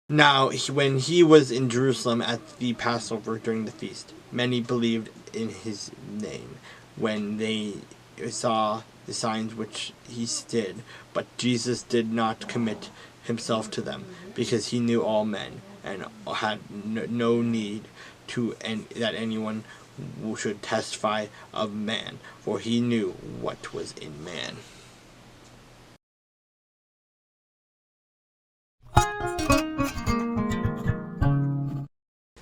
Now, when he was in Jerusalem at the Passover during the feast, many believed in his name when they saw the signs which he did. But Jesus did not commit himself to them, because he knew all men, and had no need that anyone should testify of man, for he knew what was in man.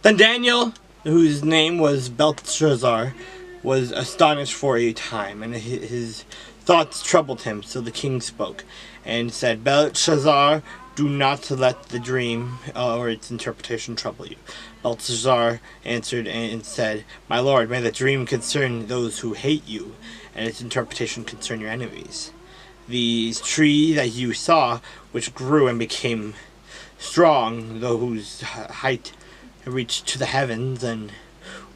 Then Daniel, whose name was Belteshazzar, was astonished for a time, and his thoughts troubled him. So the king spoke and said, Belteshazzar, do not let the dream or its interpretation trouble you. Belteshazzar answered and said, My lord, may the dream concern those who hate you, and its interpretation concern your enemies. The tree that you saw, which grew and became strong, though whose height reached to the heavens, and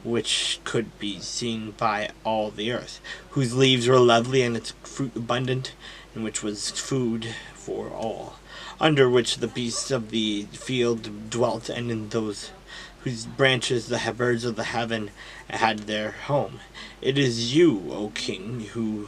which could be seen by all the earth, whose leaves were lovely and its fruit abundant, and which was food for all, under which the beasts of the field dwelt, and in those whose branches the birds of the heaven had their home. It is you, O king, who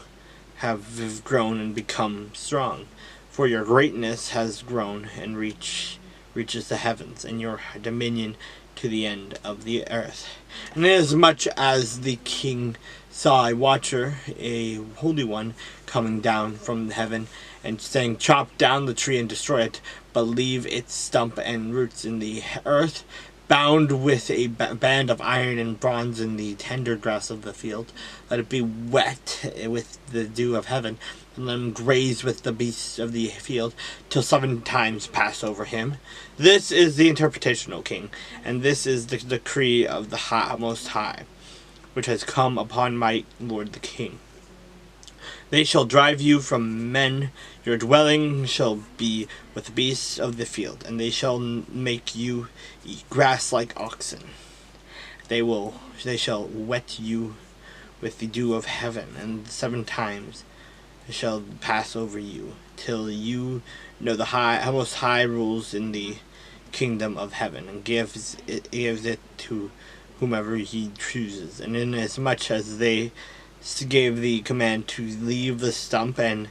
have grown and become strong, for your greatness has grown and reaches the heavens, and your dominion to the end of the earth. And inasmuch as the king saw a watcher, a holy one, coming down from heaven, and saying, Chop down the tree and destroy it, but leave its stump and roots in the earth, bound with a band of iron and bronze in the tender grass of the field, let it be wet with the dew of heaven, and let him graze with the beasts of the field, till 7 times pass over him. This is the interpretation, O king, and this is the decree of the Most High, which has come upon my lord the king. They shall drive you from men, your dwelling shall be with the beasts of the field, and they shall make you eat grass like oxen. They shall wet you with the dew of heaven, and 7 times shall pass over you, till you know the Most High rules in the kingdom of heaven, and gives it to whomever he chooses. And inasmuch as they gave the command to leave the stump and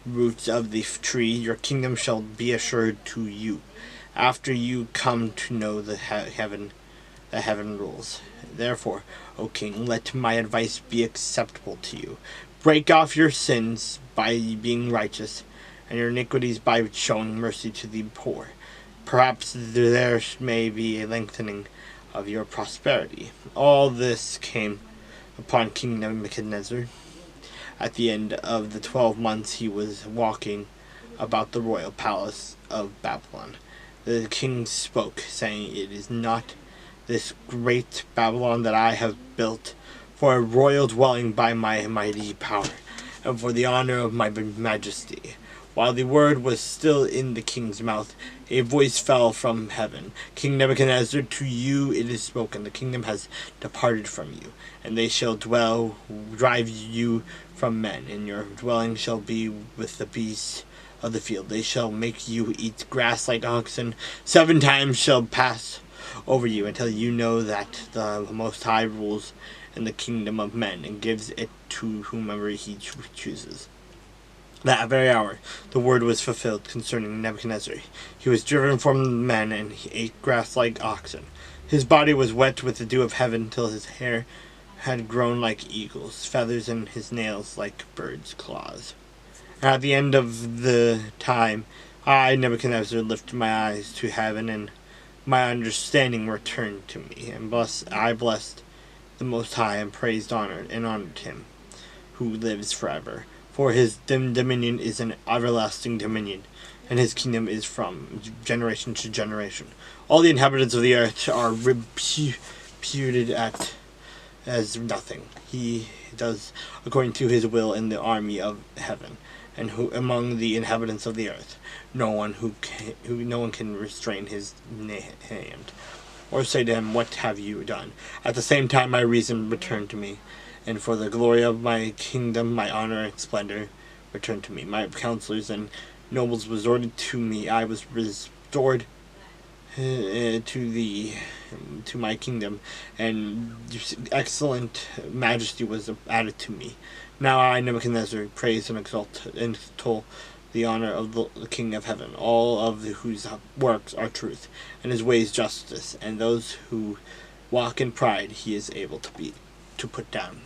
roots of the tree, your kingdom shall be assured to you, after you come to know the heaven rules. Therefore, O king, let my advice be acceptable to you. Break off your sins by being righteous, and your iniquities by showing mercy to the poor. Perhaps there may be a lengthening of your prosperity. All this came upon King Nebuchadnezzar. At the end of the 12 months he was walking about the royal palace of Babylon. The king spoke, saying, It is not this great Babylon that I have built for a royal dwelling by my mighty power, and for the honor of my majesty. While the word was still in the king's mouth, a voice fell from heaven. King Nebuchadnezzar, to you it is spoken, the kingdom has departed from you, and they shall drive you from men, and your dwelling shall be with the beasts of the field. They shall make you eat grass like oxen. 7 times shall pass over you, until you know that the Most High rules in the kingdom of men, and gives it to whomever he chooses. That very hour the word was fulfilled concerning Nebuchadnezzar. He was driven from men, and he ate grass like oxen. His body was wet with the dew of heaven, till his hair had grown like eagle's feathers, and his nails like birds' claws. And at the end of the time, I, Nebuchadnezzar, lifted my eyes to heaven, and my understanding returned to me, and I blessed the Most High, and honored him, who lives forever. For his dominion is an everlasting dominion, and his kingdom is from generation to generation. All the inhabitants of the earth are reputed as nothing. He does according to his will in the army of heaven, and who among the inhabitants of the earth, no one can restrain his hand, or say to him, What have you done? At the same time my reason returned to me, and for the glory of my kingdom, my honor and splendor returned to me. My counselors and nobles resorted to me. I was restored to my kingdom, and excellent majesty was added to me. Now I, Nebuchadnezzar, praise and exalt and extol the honor of the King of heaven, all of whose works are truth, and his ways justice, and those who walk in pride he is able to put down.